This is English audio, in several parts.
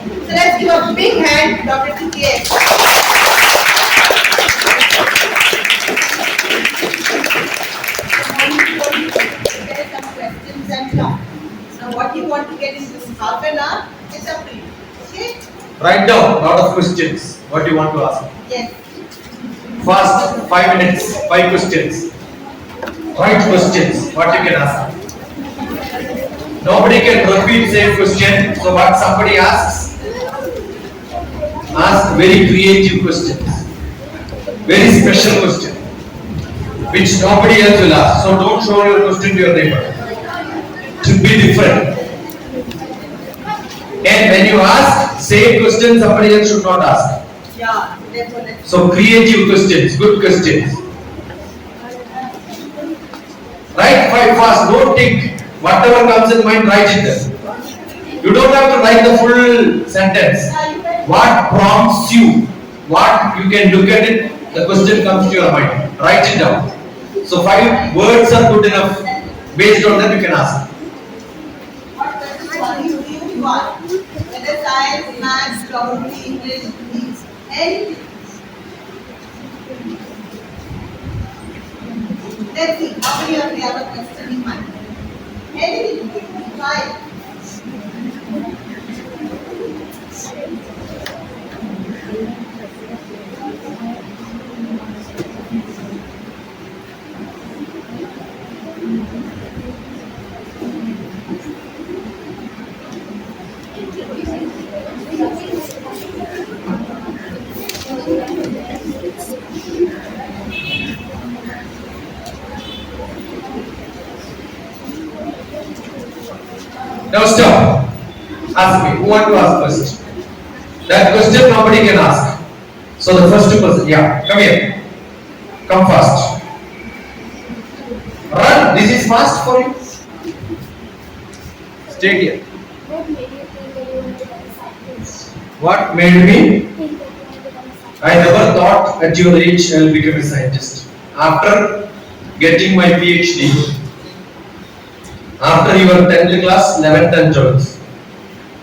So let's give a big hand to DrTPS. There are some questions and talk. Now what you want to get in this half an hour is up to you. Okay? Write down a lot of questions. What you want to ask? Yes. Fast, 5 minutes, 5 questions. Write questions. What you can ask? Nobody can repeat same question. So what somebody asks, ask very creative questions, very special question, which nobody else will ask. So don't show your question to your neighbor. It should be different. And when you ask same question, somebody else should not ask. Yeah, definitely. So creative questions, good questions. Write 5 fast. Don't think. Whatever comes in mind, write it there. You don't have to write the full sentence. What prompts you? What you can look at it, the question comes to your mind. Write it down. So 5 words are good enough. Based on that you can ask. What questions do you want? Whether science, maths, geography, English, English, anything. Let's see, how many of you have a question in mind? Anything, try. Now stop. Ask me. Who want to ask first? That question nobody can ask. So the first person, yeah, come here. Come fast. Run. This is fast for you. Stay here. What made me? I never thought at your age I will become a scientist. After getting my PhD, after your 10th class, 11th and 12th,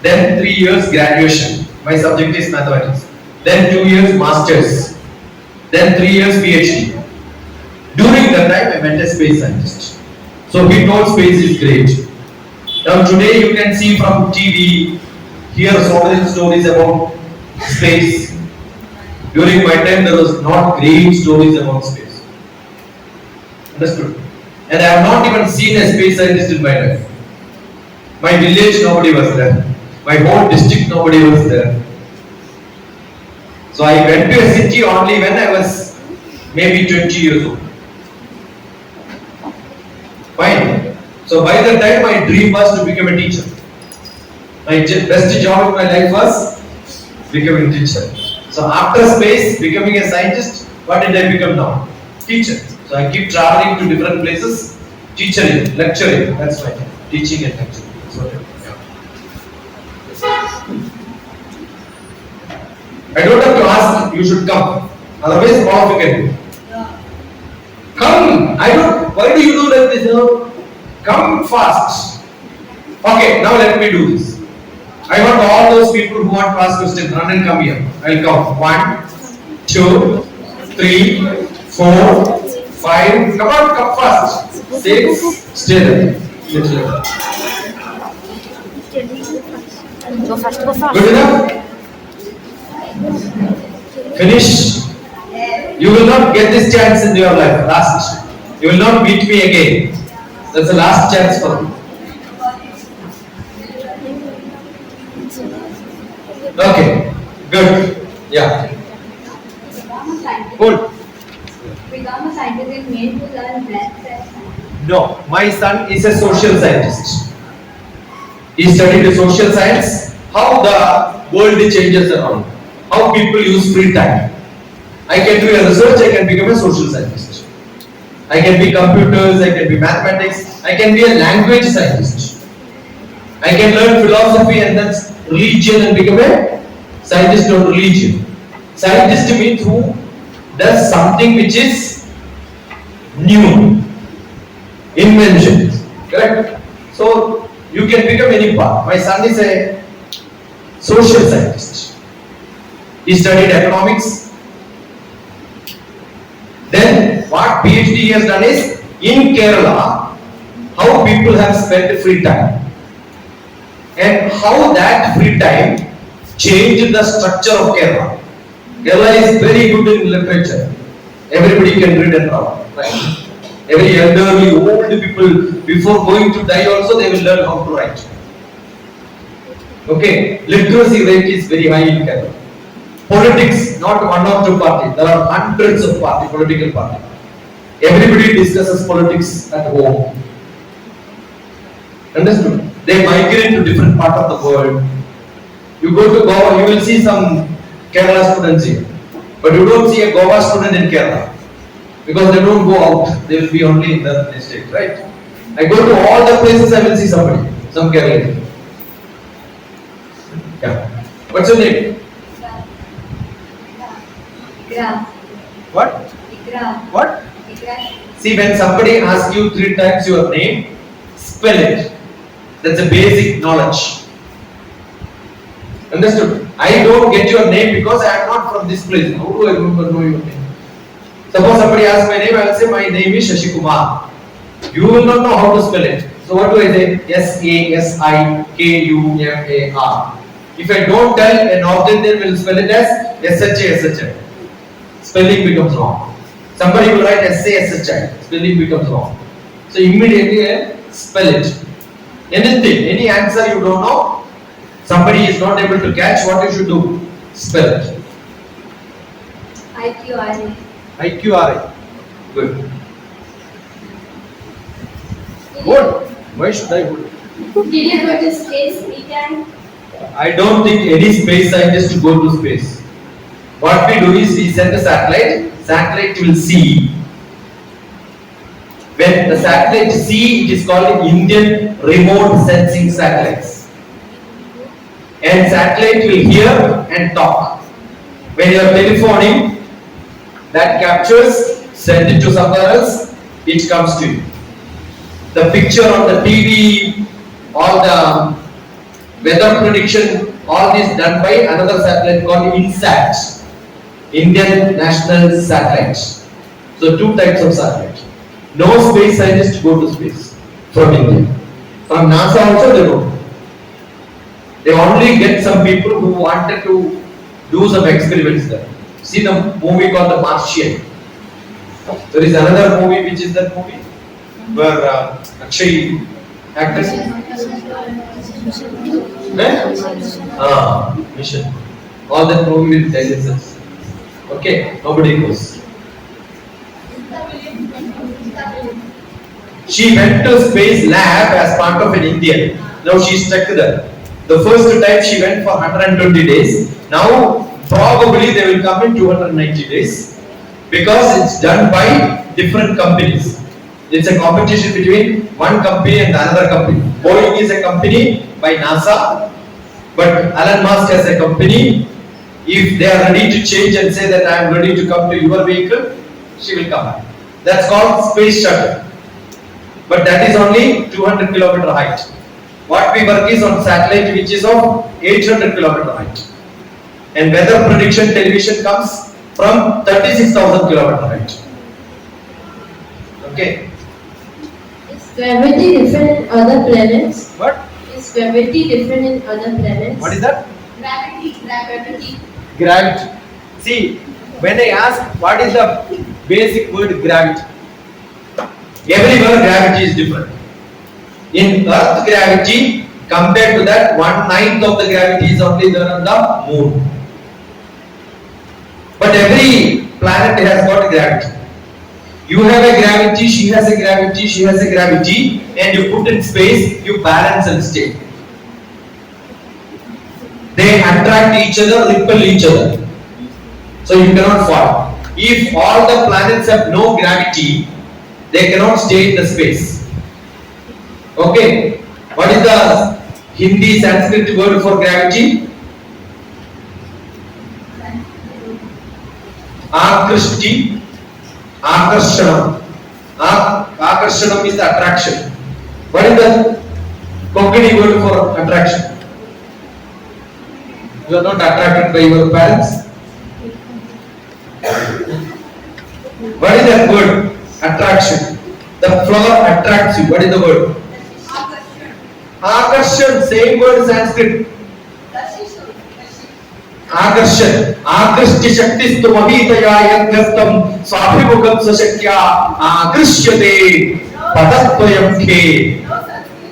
then 3 years graduation, my subject is mathematics, then 2 years masters, then 3 years PhD. During that time I met a space scientist. So he told space is great. Now today you can see from TV, hear so many stories about space. During my time there was not great stories about space. Understood? And I have not even seen a space scientist in my life. My village, nobody was there. My whole district, nobody was there. So I went to a city only when I was maybe 20 years old. Fine. So by that time, my dream was to become a teacher. My best job in my life was becoming a teacher. So after space, becoming a scientist, what did I become now? Teacher. So I keep traveling to different places, teaching, lecturing. That's my job. Teaching and lecturing. That's what I do. I don't have to ask, you should come. Otherwise, all of you can do. Come. I don't. Why do you do like this? Come fast. Okay, now let me do this. I want all those people who want to ask questions, run and come here. I'll count. 1, 2, 3, 4, 5. Come on, come fast. 6. Stay there. Go fast, go fast. Good enough? Finish. You will not get this chance in your life. Last. You will not meet me again. That's the last chance for you. Okay. Good. Yeah. Cool. Become a scientist is made to learn black cells. No, my son is a social scientist. He studied social science, how the world changes around, how people use free time. I can do a research, I can become a social scientist. I can be computers, I can be mathematics, I can be a language scientist. I can learn philosophy and then religion and become a scientist on religion. Scientist means who does something which is new, invention, correct? So you can become any path. My son is a social scientist. He studied economics. Then what PhD he has done is in Kerala, how people have spent free time and how that free time changed the structure of Kerala. Kerala is very good in literature. Everybody can read and write. Right? Every elderly, old people, before going to die also, they will learn how to write. Okay, literacy rate is very high in Kerala. Politics, not one or two parties. There are hundreds of political parties. Everybody discusses politics at home. Understood? They migrate to different part of the world. You go to Goa, you will see some Kerala students here. But you don't see a Goa student in Kerala. Because they don't go out. They will be only in the district, right? I go to all the places, I will see somebody. Some Kerala. Yeah. What's your name? Ikra. What? Ikra. What? Ikra. See, when somebody asks you 3 times your name, spell it. That's a basic knowledge. Understood? I don't get your name because I am not from this place. How do I remember know your name? Suppose somebody asks my name, I will say my name is Shashi Kumar. You will not know how to spell it. So what do I say? Sasikkumar. If I don't tell, an object then will spell it as SHA. Spelling becomes wrong. Somebody will write SHI. Spelling becomes wrong. So immediately spell it. Anything, any answer you don't know, somebody is not able to catch, what you should do? Spell it. IQRA. IQRA. Good. Good. Why should I good? Did you go to space weekend? I don't think any space scientist go to space. What we do is we send a satellite. Satellite will see. When the satellite see, it is called Indian remote sensing satellites. And satellite will hear and talk. When you are telephoning, that captures, send it to somewhere else, it comes to you. The picture on the TV, all the weather prediction, all this done by another satellite called INSAT, Indian National Satellite. So 2 types of satellite. No space scientists go to space from India. From NASA also they don't. They only get some people who wanted to do some experiments there. See the movie called The Martian. There is another movie, which is that movie where Akshay actress. Mission. All that movie will tell you. Okay, nobody goes. She went to space lab as part of an Indian. Now she is stuck there. The first time she went for 120 days. Now probably they will come in 290 days because it's done by different companies. It's a competition between one company and another company. Boeing is a company by NASA, but Elon Musk has a company. If they are ready to change and say that I am ready to come to your vehicle, she will come. That's called space shuttle. But that is only 200 kilometer height. What we work is on satellite which is of 800 kilometer height. And weather prediction television comes from 36,000 kilometer height. Okay. Is gravity different in other planets? What? Is gravity different in other planets? What is that? Gravity. Gravity. See, when I ask what is the basic word gravity, everywhere gravity is different. In Earth gravity, compared to that, 1/9 of the gravity is only there on the moon. But every planet has got gravity. You have a gravity, she has a gravity, she has a gravity, and you put in space, you balance and stay. They attract each other, repel each other. So you cannot fall. If all the planets have no gravity, they cannot stay in the space. Okay. What is the Hindi Sanskrit word for gravity? Akrishti. Akarshanam. Akarshanam is the attraction. What is the Konkani word for attraction? You are not attracted by your parents? What is that word? Attraction. The flower attracts you. What is the word? Akarshan. Same word Sanskrit. Akarshan. Akrishti shaktistu mahitaya yadgastam swabhimukam sashakya akrishyate padattvayam khe.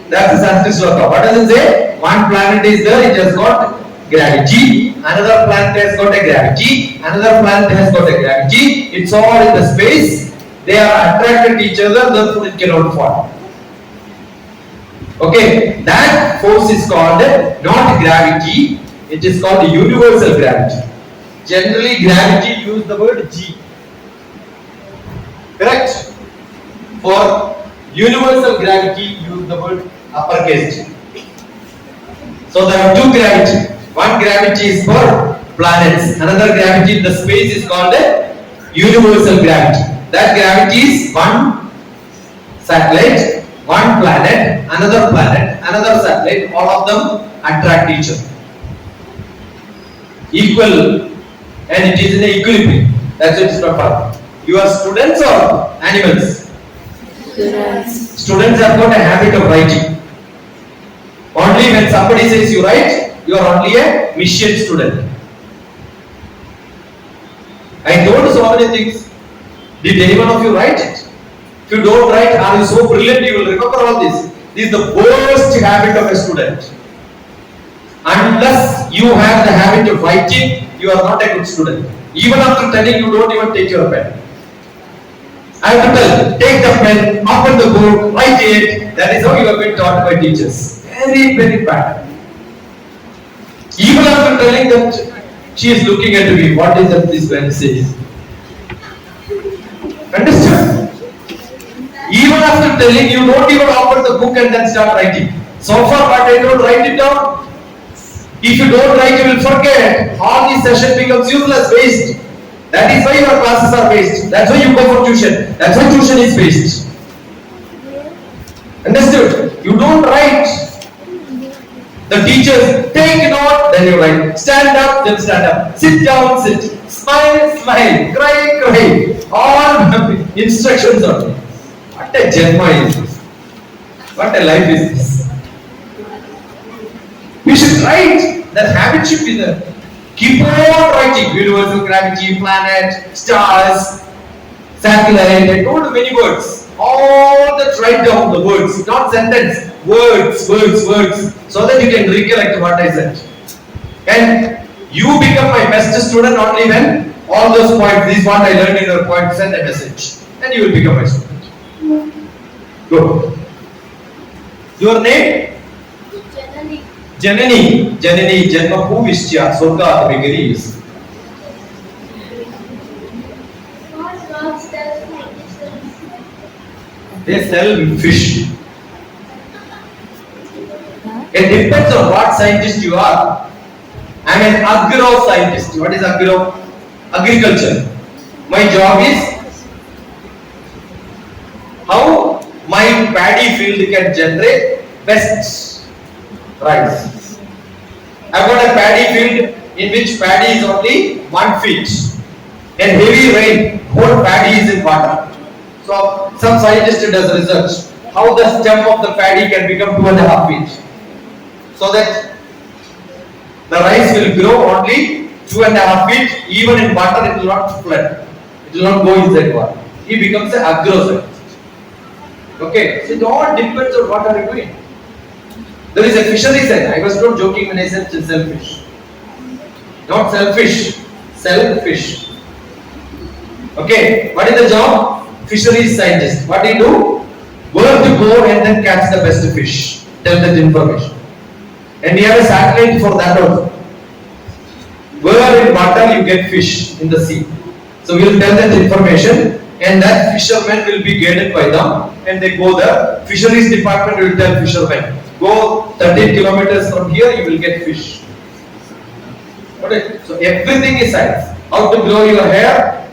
That's the Sanskrit sloka. What does it say? One planet is there, it has got gravity. Another planet has got a gravity. Another planet has got a gravity. It's all in the space. They are attracted to each other, therefore it cannot fall. Okay, that force is called not gravity, it is called universal gravity. Generally, gravity use the word G. Correct? For universal gravity, use the word uppercase G. So there are two gravity. One gravity is for planets. Another gravity in the space is called universal gravity. That gravity is one satellite, one planet, another satellite. All of them attract each other. Equal, and it is in equilibrium. That's why it is not perfect. You are students or animals? Students. Students have got a habit of writing. Only when somebody says you write, you are only a mission student. I told so many things. Did any one of you write it? If you don't write, are you so brilliant you will remember all this? This is the worst habit of a student. Unless you have the habit of writing, you are not a good student. Even after telling, you don't even take your pen. I have to tell, take the pen, open the book, write it. That is how you have been taught by teachers. Very, very bad. Even after telling that she is looking at me, what is that this pen says? Understand? Even after telling, you don't even open the book and then start writing. So far, what I don't write it down. If you don't write, you will forget. All this session becomes useless, waste. That is why your classes are waste. That's why you go for tuition. That's why tuition is waste. Understood? You don't write. The teachers take note, then you write. Stand up, then stand up. Sit down, sit. Smile, smile. Cry, cry. All instructions are. What a janma is this? What a life is this? We should write. That habit should be there. Keep on writing. Universal gravity, planet, stars, satellite. I told you many words. All that write down the words, not sentence. Words, words, words. So that you can recollect what I said. And you become my best student only when all those points, this is what I learned in your point, send a message. And you will become my student. Go. Your name? Janani. Janani. Janma Bhuvishya. Surga Vigarius. They sell fish. It depends on what scientist you are. I am an agro scientist. What is agro? Agriculture. My job is how my paddy field can generate best rice. I've got a paddy field in which paddy is only 1 feet. And heavy rain, whole paddy is in water. So some scientist does research how the stem of the paddy can become 2.5 feet. So that the rice will grow only 2.5 feet. Even in water it will not flood. It will not go inside water. He becomes an agro scientist. Okay, so it all depends on what are you doing. There is a fishery side. I was not joking when I said selfish. Not selfish, selfish. Okay, what is the job? Fisheries scientist. What do you do? Where to go and then catch the best fish. Tell that information. And we have a satellite for that also. Where in water you get fish in the sea. So we will tell that information, and that fishermen will be guided by them, and they go there. Fisheries department will tell fishermen, go 13 kilometers from here, you will get fish. Okay. So everything is science. How to grow your hair,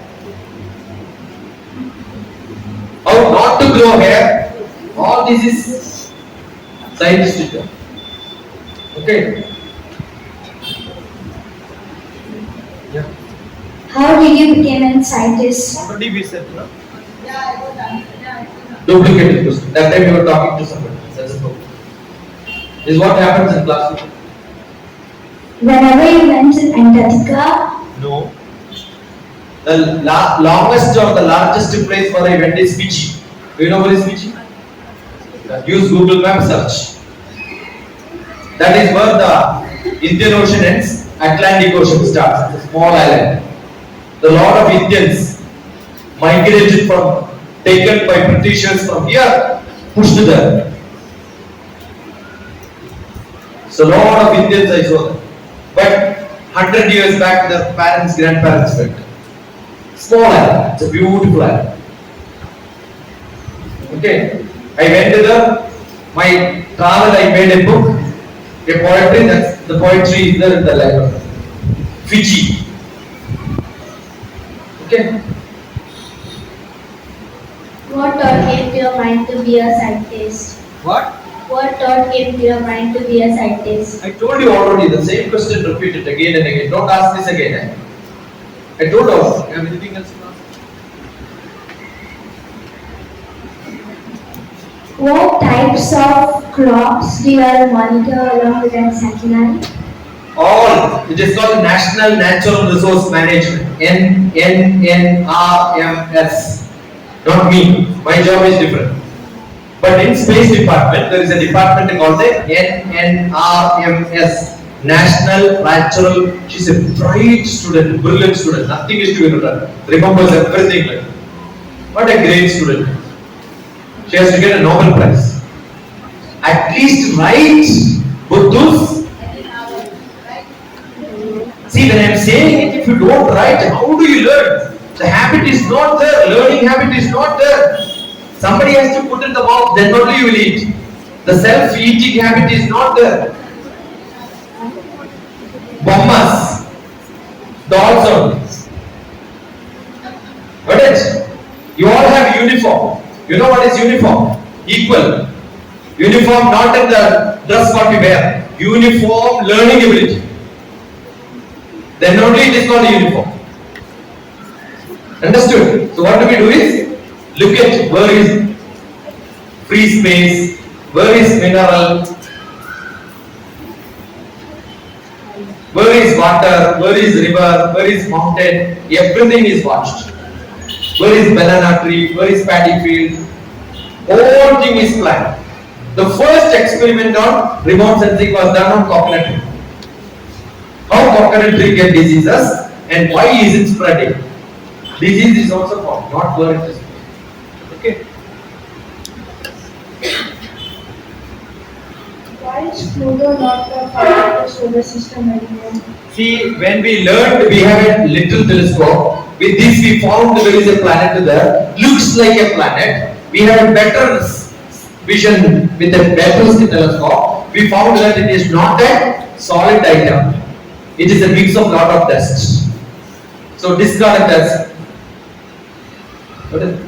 how not to grow hair, all this is scientific. Okay. Yeah. How did you become a scientist? Already we said, no? Yeah, I was answering. Duplicate question. That time you were talking to somebody. That's a problem. This is what happens in classroom. Whenever you went to Antarctica, No. The longest or the largest place where I went is Fiji. Do you know where is Fiji? Use Google Map search. That is where the Indian Ocean ends, Atlantic Ocean starts. It's a small island. The lot of Indians migrated from, taken by Britishers from here, pushed there. So lot of Indians I saw them. But 100 years back, their parents, grandparents went. Small island. It's a beautiful island. Okay. I went there. My travel, I made a book, a poetry. That's the poetry is there in the library. Fiji. Okay. what thought came to your mind to be a scientist? What? What thought came to your mind to be a scientist? I told you already. The same question repeated again and again. Don't ask this again. Eh? I told you. You have anything else to ask? What types of crops do you monitor along with that satellite? All. It is called National Natural Resource Management. NNRMS. Not me. My job is different. But in Space Department, there is a department called the NNRMS. National Natural. She's a bright student, brilliant student. Nothing is to her. Remembers everything. What a great student. She has to get a Nobel Prize. At least write Buddhus. See, when I am saying it, if you don't write, how do you learn? The habit is not there. Learning habit is not there. Somebody has to put in the mouth, then only you will eat. The self-eating habit is not there. Bommas, dolls only. Got it? You all have uniform. You know what is uniform? Equal. Uniform not in the dress what we wear. Uniform learning ability. Then only it is called uniform. Understood? So what do we do is look at where is free space, where is mineral, where is water, where is river, where is mountain, everything is watched. Where is banana tree, where is paddy field, whole thing is planned. The first experiment on remote sensing was done on coconut tree. How coconut tree get diseases and why is it spreading? Disease is also found, not where it is. Okay. Why is Pluto not the part of the solar system anymore? See, when we learned, we have a little telescope. With this, we found there is a planet there. Looks like a planet. We have a better vision with a better telescope. We found that it is not a solid item. It is a mix of lot of dust. So discard dust. What is?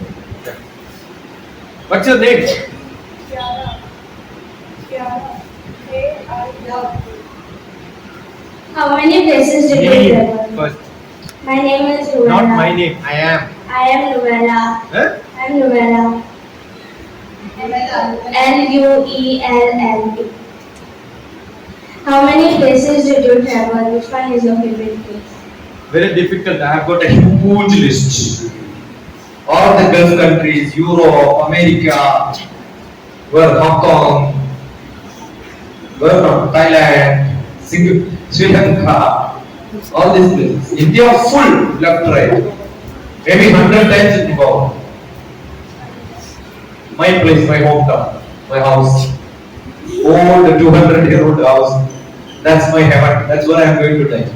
What's your name? How many places did you travel? First. My name is Luella. Not my name. I am. I am Luella. Huh? I am Luella. Luell. How many places did you travel? Which one is your favorite place? Very difficult. I have got a huge list. All the Gulf countries, Europe, America, where Hong Kong, where from Thailand, Singapore, Sri Lanka, all these places. India full, left, right. Maybe 100 times in Goa. My place, my hometown, my house. Old 200-year-old house. That's my heaven. That's where I am going to die.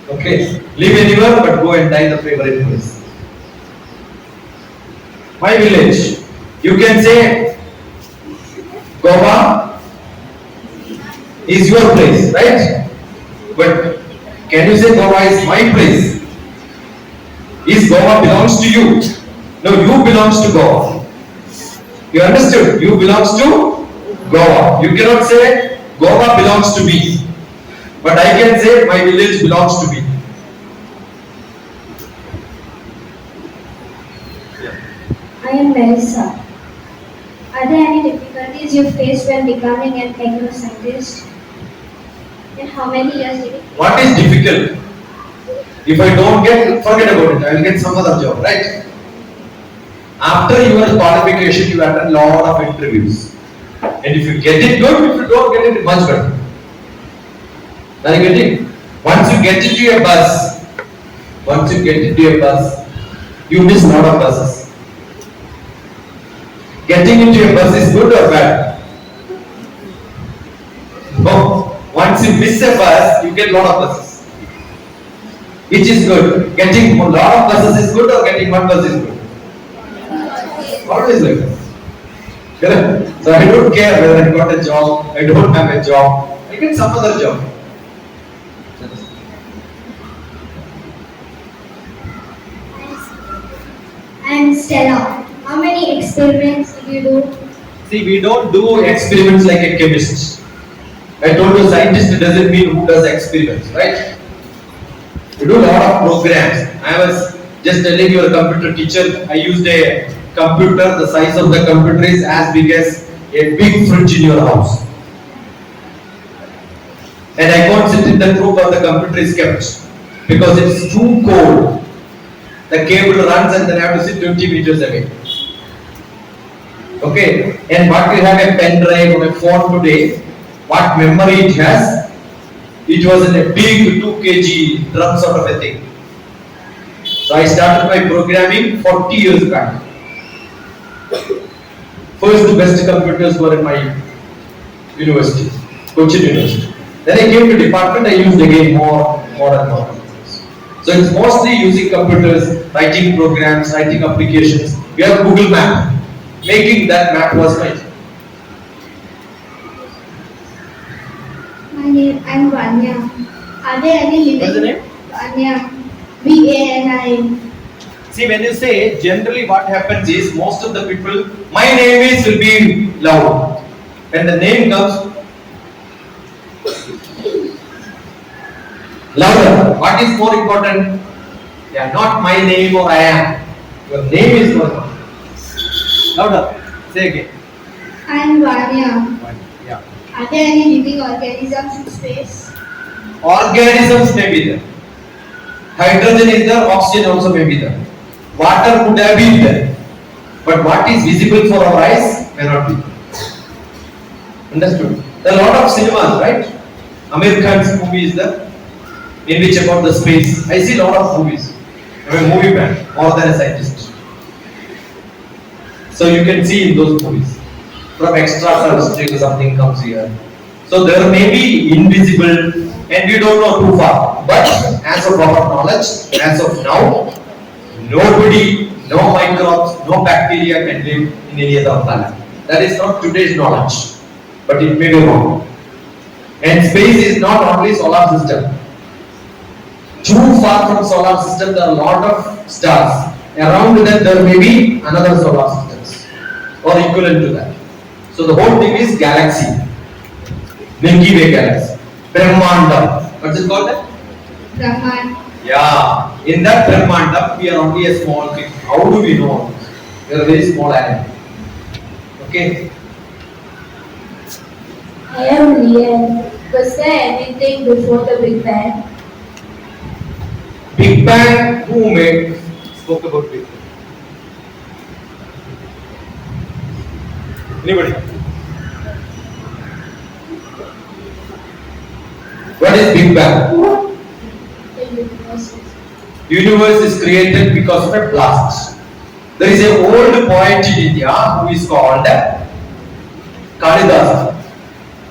Okay. Live anywhere but go and die the favorite place. My village. You can say Goa is your place, right? But can you say Goa is my place? Is Goa belongs to you? No, you belongs to Goa. You understood? You belongs to Goa. You cannot say Goa belongs to me. But I can say my village belongs to me. I am Melissa. Are there any difficulties you faced when becoming an agro scientist? And how many years did it take? What is difficult? If I don't get, forget about it. I will get some other job, right? After your qualification, you attend lot of interviews, and if you get it, good. If you don't get it, much better. Are you getting? Once you get into a bus, you miss lot of buses. Getting into a bus is good or bad? No. Once you miss a bus, you get lot of buses. Which is good? Getting a lot of buses is good or getting one bus is good? Always like that. Correct? So I don't care whether I got a job, I don't have a job, I get some other job. And Stella, how many experiments did you do? See, we don't do experiments like a chemist. I told you scientist doesn't mean who does experiments, right? We do a lot of programs. I was just telling your computer teacher, I used a computer, the size of the computer is as big as a big fridge in your house. And I can't sit in the room where the computer is kept because it's too cold. The cable runs and then I have to sit 20 meters away. Okay, and what we have a pen drive or a phone today, what memory it has, it was in a big 2 kg drum sort of a thing. So I started my programming 40 years back. First best computers were in my university, Cochin University. Then I came to department, I used again more and more. So it's mostly using computers, writing programs, writing applications. We have Google Map. Making that map was my job. I'm Vanya. Are there any living? What's the name? Vanya. VANI. See, when you say, generally what happens is, most of the people, my name is will be loud. When the name comes, louder. What is more important? Yeah, not my name or I am. Your name is more important. Louder. Say again. I'm Vanya. Yeah. Are there any living organisms in space? Organisms may be there. Hydrogen is there, oxygen also may be there. Water could have been there. But what is visible for our eyes may not be. Understood? There are a lot of cinemas, right? Amir Khan's movie is there, in which about the space. I see a lot of movies. I'm a movie fan, more than a scientist. So you can see in those movies. From extraterrestrial something comes here. So there may be invisible and we don't know too far. But as of our knowledge, as of now, nobody, no microbes, no bacteria can live in any other planet. That is not today's knowledge. But it may be wrong. And space is not only solar system. Too far from solar system, there are a lot of stars. Around them, there may be another solar systems or equivalent to that. So the whole thing is galaxy, Milky Way galaxy, Brahmanda. What's it called? Brahman. Yeah, in that Brahmanda, we are only a small thing. How do we know? We are a very small animal. Okay. I am Lian. Was there anything before the Big Bang? Big Bang, who spoke about Big Bang? Anybody? What is Big Bang? The universe. Universe is created because of a blast. There is an old poet in India who is called Kalidas.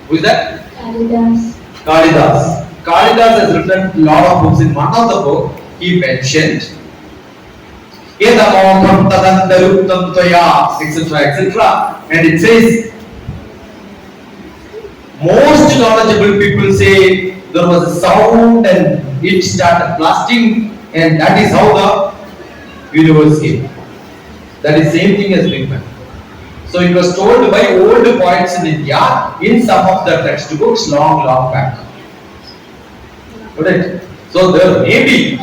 Who is that? Kalidas. Kalidas. Kalidas has written a lot of books. In one of the book, he mentioned Edamotham tadandaruptam toya, etc. etc. And it says, most knowledgeable people say there was a sound and it started blasting, and that is how the universe came. That is same thing as Big Bang. So it was told by old poets in India in some of the textbooks long back. Correct? So there may be,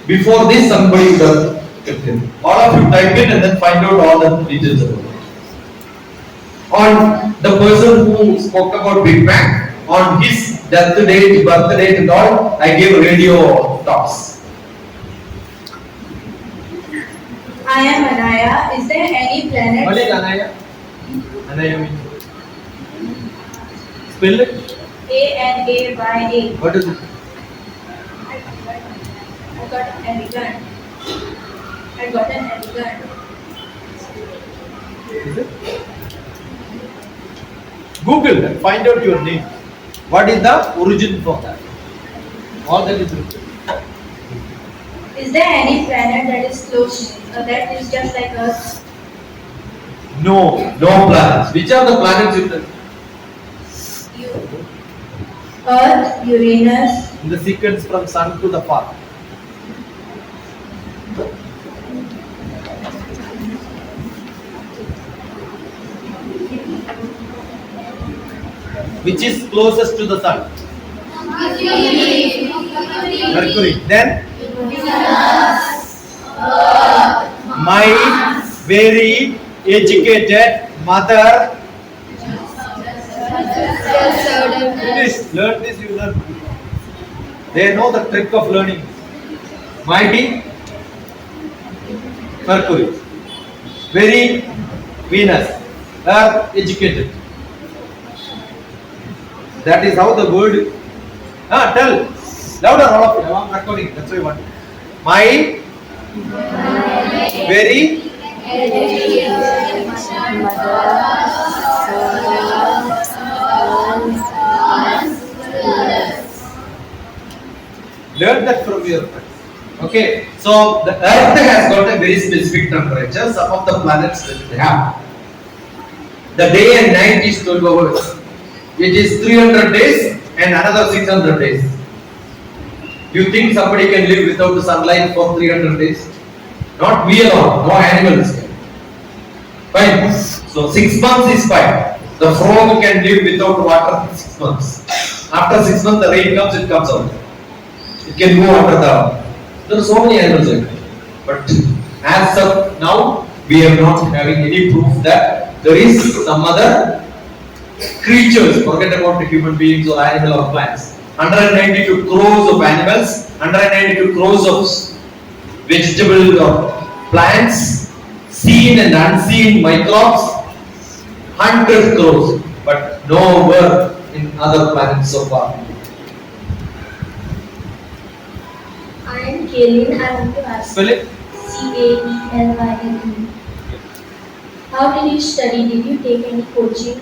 before this somebody would have kept it. All of you type it and then find out all the details about it. On the person who spoke about Big Bang, on his death date, birth date and all, I gave radio talks. I am Anaya. Is there any planet? What is Anaya? Anaya means? Spell it. Anaya. What is it? I got an elegant. Is it? Google and find out your name. What is the origin for that? All that is written. Is there any planet that is close, that is just like us? No planets. Which are the planets in the Earth, Uranus. in the sequence from sun to the far? Which is closest to the sun? Mercury. Then my very educated mother. Finish. Learn this, you learn. They know the trick of learning. Mighty Mercury. Very Venus. Earth educated. That is how the word. Tell. Louder, all of you. I'm recording. That's why I want. My very learn that from your friends. Okay, so the Earth has got a very specific temperature. Some of the planets that they have. The day and night is 12 hours. It is 300 days and another 600 days. Do you think somebody can live without the sunlight for 300 days? Not we alone, no animals can. Fine. So 6 months is fine. The frog can live without water for 6 months. After 6 months the rain comes, it comes out. It can go under the. There are so many animals like that. But as of now, we are not having any proof that there is some other creatures, forget about the human beings or animal or plants. 192 crores of animals, 192 crores of vegetables or plants, seen and unseen microbes, 100 crores, but no word in other planets so far. I am Kaylin. I want to ask. Spell it. Caelyn. How did you study? Did you take any coaching?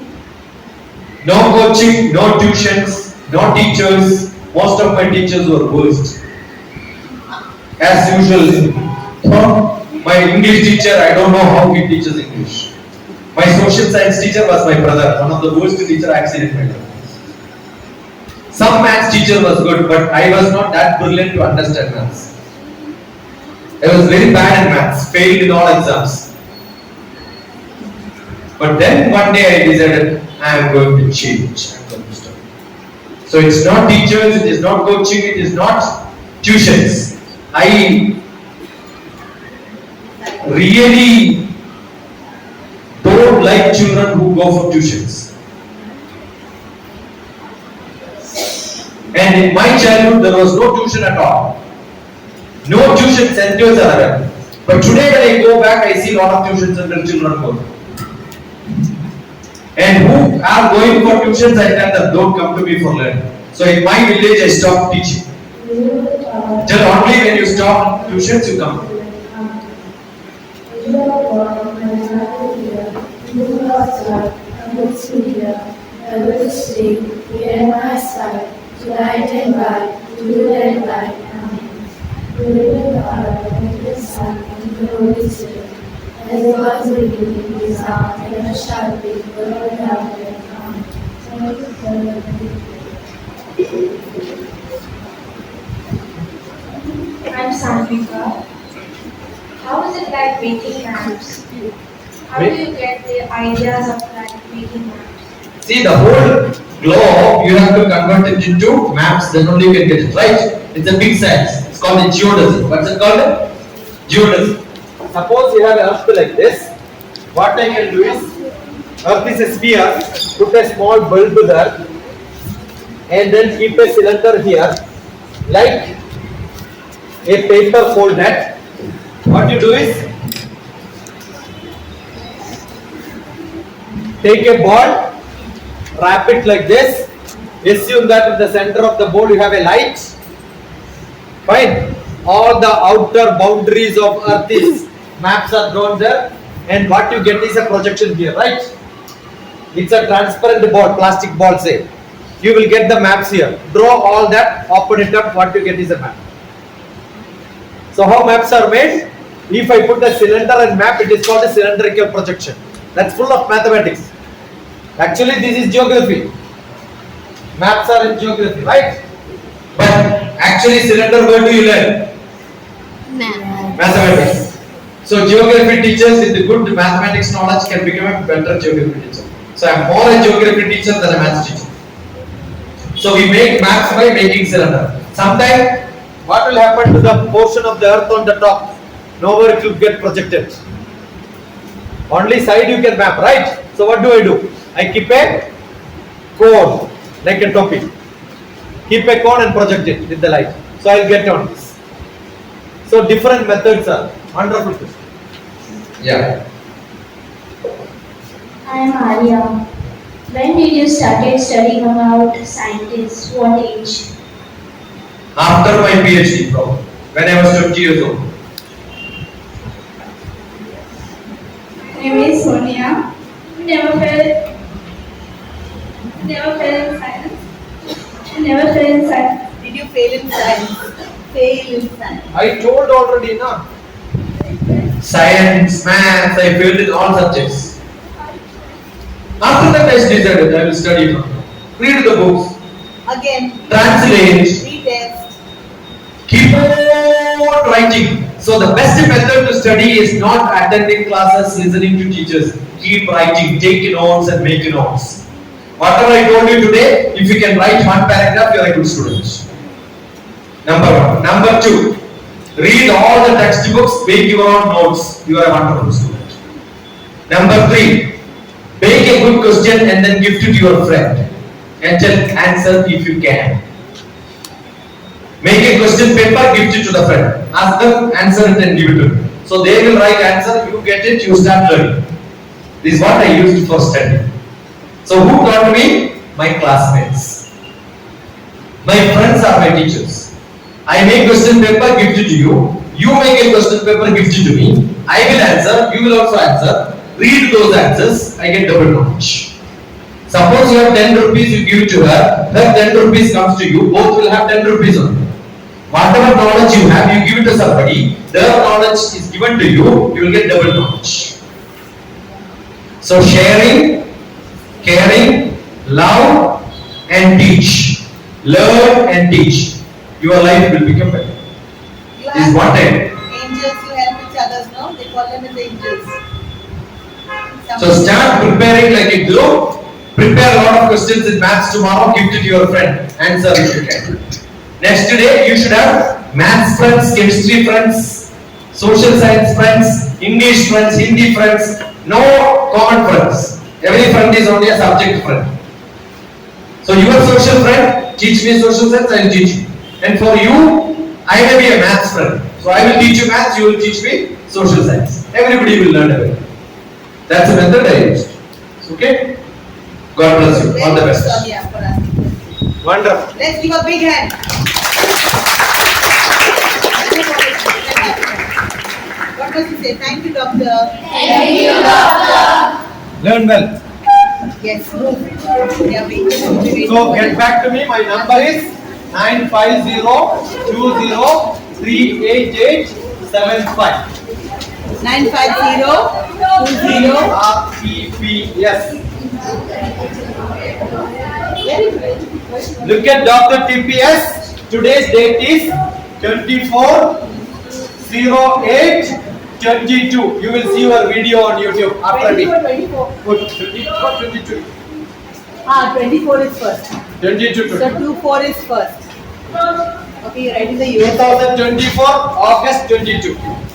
No coaching, no tuitions, no teachers. Most of my teachers were worst. As usual, my English teacher, I don't know how he teaches English. My social science teacher was my brother, one of the worst teachers I have seen in my life. Some maths teacher was good, but I was not that brilliant to understand maths. I was very bad in maths, failed in all exams. But then one day I decided I am going to change. So it's not teachers, it is not coaching, it is not tuitions. I really don't like children who go for tuitions. And in my childhood there was no tuition at all. No tuition centers are there. But today when I go back, I see a lot of tuition centers children go. And who are going for tuitions, I tell them don't come to me for learning. So in my village I stopped teaching. Till only when you stop tuitions you come. Every sleep, hear my side, to light and bright, to good and light. Amen. Glory to God, and to the Son, and to the Holy Spirit, as it was in the beginning, is now, and ever shall be, world without end. Amen. I'm Sanvika. How is it like making maps? How do you get the ideas of like making maps? See, the whole globe, you have to convert it into maps, then only you can get it, right? It's a big science. It's called a geodesy. What's it called? Geodesy. Suppose you have an earth like this. What I can do is, earth is a sphere, put a small bulb there, and then keep a cylinder here, like a paper folded. What you do is, take a ball, wrap it like this, assume that in the center of the ball you have a light. Fine. All the outer boundaries of earth is maps are drawn there, and what you get is a projection here, right? It's a transparent ball, plastic ball, say. You will get the maps here. Draw all that, open it up, what you get is a map. So how maps are made? If I put a cylinder and map, it is called a cylindrical projection. That's full of mathematics. Actually, this is geography. Maps are in geography, right? But actually, cylinder, where do you learn? Mathematics. So geography teachers with the good mathematics knowledge can become a better geography teacher. So I'm more a geography teacher than a math teacher. So we make maps by making cylinder. Sometimes what will happen to the portion of the earth on the top? Nowhere it will get projected. Only side you can map, right? So what do? I keep a cone like a topic. Keep a cone and project it with the light. So I'll get on this. So different methods are wonderful. Yeah. I am Arya. When did you started studying about scientists? What age? After my PhD, when I was 20 years old. My name is Sonia. Never failed in science. Never failed in science. Did you fail in science? Fail in science. I told already, na? Science, maths, I failed in all subjects. After that, I decided I will study from now. Read the books. Again. Translate. Retest. Keep on writing. So the best method to study is not attending classes, listening to teachers. Keep writing, take notes and make notes. Whatever I told you today, if you can write one paragraph, you are a good student. Number one. Number two, read all the textbooks, make your own notes. You are a wonderful student. Number three, make a good question and then give it to your friend. And tell answer if you can. Make a question paper, give it to the friend. Ask them, answer it and give it to them. So they will write answer, you get it, you start learning. This is what I used for study. So who taught me? My classmates. My friends are my teachers. I make question paper, give it to you. You make a question paper, give it to me. I will answer, you will also answer. Read those answers, I get double knowledge. Suppose you have 10 rupees, you give it to her, her 10 rupees comes to you, both will have 10 rupees on it. Whatever knowledge you have, you give it to somebody, their knowledge is given to you, you will get double knowledge. So sharing, caring, love and teach. Learn and teach. Your life will become better. You This is what I do. angels, you help each others, no? They call them as angels. So start preparing like a globe. Prepare a lot of questions in maths tomorrow, give it to your friend. Answer if you can. Next day you should have maths friends, chemistry friends, social science friends, English friends, Hindi friends, no common friends. Every friend is only a subject friend. So your social friend, teach me social science, I will teach you. And for you, I may be a maths friend. So I will teach you maths, you will teach me social science. Everybody will learn everything. That's the method I used. Okay? God bless you. All the best. Sonia, for us. Wonderful. Let's give a big hand. What does he say? Thank you, doctor. Thank you, doctor. Learn well. Yes, move. Yeah, wait. So get back to me. My number is 95020388875. 95020. RTPS. Look at DrTPS. Today's date is 24/08/22. You will see your video on YouTube after me. 24. Good. 24/22. 24 is first. 22. So 24 is first. Okay, you're writing the US. 2024 August 22.